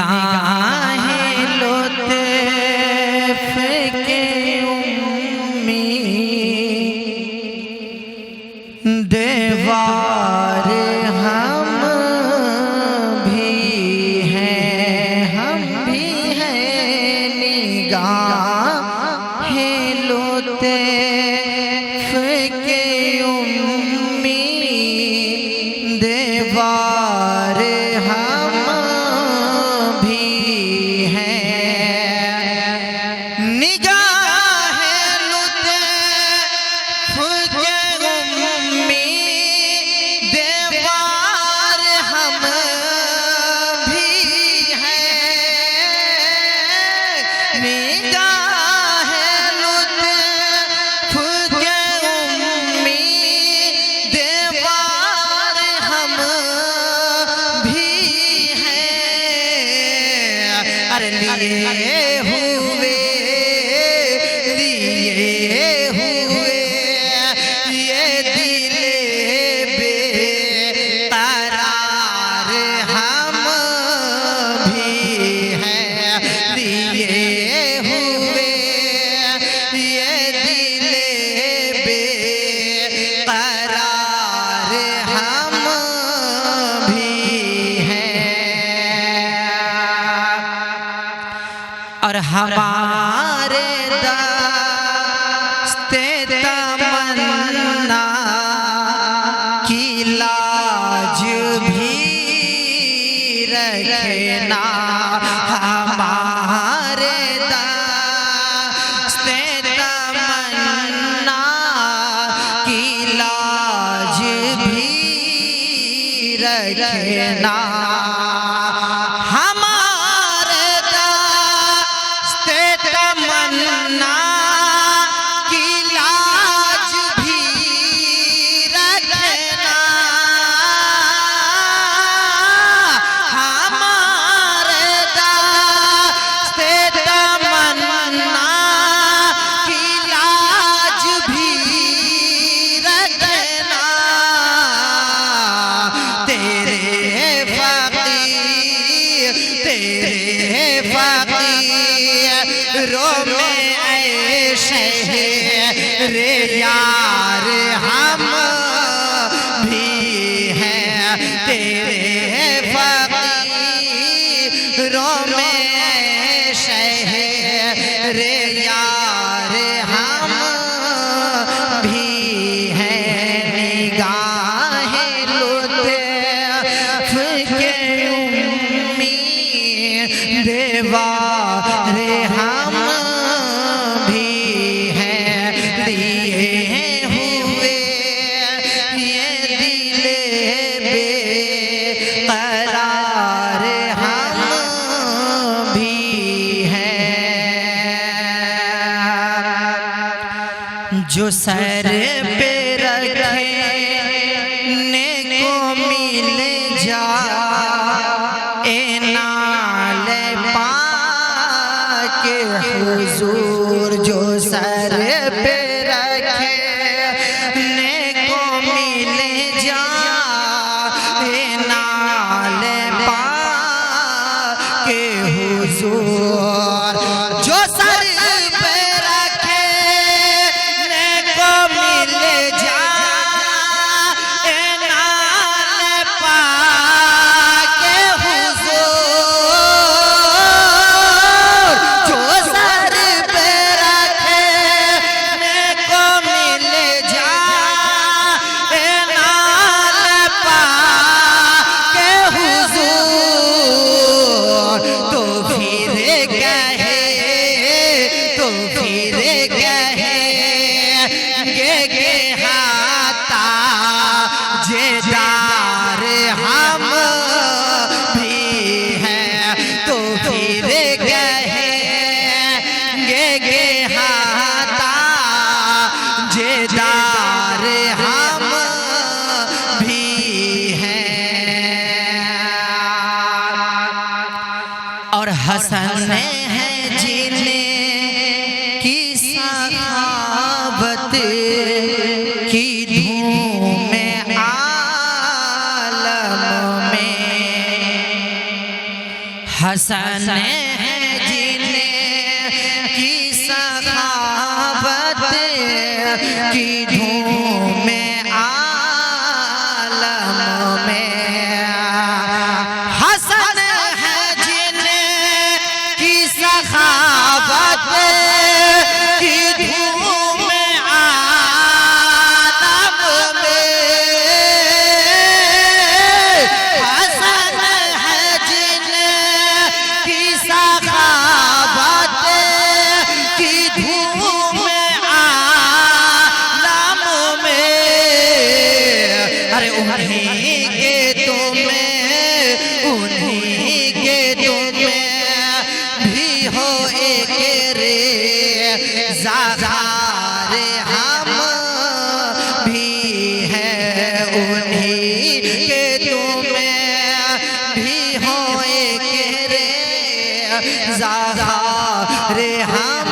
निगाहें लुत्फ़ के उम्मीद दीवार हम भी हैं निगाहें लुत्फ़ के उम्मीद दीवार हम भी हैं निगाहें लुत्फ़ के उम्मीद दीवार हम भी हैं निगाहें लुत्फ़ के उम्मीद दीवार हम भी हैं अरे लिए हुए ये दिल बेकरार हम भी हैं लिए हुए ये दिल बेकरार हम भी हैं और हमारे दस्ते तमन्ना की लाज भी रखना हमारे दस्ते तमन्ना की लाज भी रखना हमारे दस्ते तमन्ना की लाज भी रखना हमारे दस्ते तमन्ना की लाज भी रखना तेरे फकीरों में ऐसे रे यार हम भी हैं तेरे फकीरों में ऐसे रे यार हम भी हैं निगाहें लुत्फ़ के उम्मीद दीवार हम भी हैं लिए हुए ये दिल बेकरार हम भी हैं जो सर पे रखने को मिल जाए नाल पाक हुजूर जो सर पे रखने को मिल जाए नाल पाक हुजूर जो सर पे रखने को मिल जाए नाल पाक हुजूर जो सर पे रखने को मिल जाए नाल पाक हुजूर तो फिर कहे हाथा जेदार हम भी हैं तो फिर कहेंगे हाथा जेदार हम भी हैं और हसन है जिन्हें की सखावत की धूम आलम में हसन है जिन्हें की सखावत की धूम में आलम में, हसन है जिन्हें की सखावत की धूम में आलम में, हसन है जिन्हें की सखावत की धूम में आलम में। अरे उन्हीं के तुम्हें, उन्हीं के तुम्हें भी हो एक रे ज़ागारे हम भी हैं, उन्हीं के तुम्हें भी हो एक रे ज़ागारे हम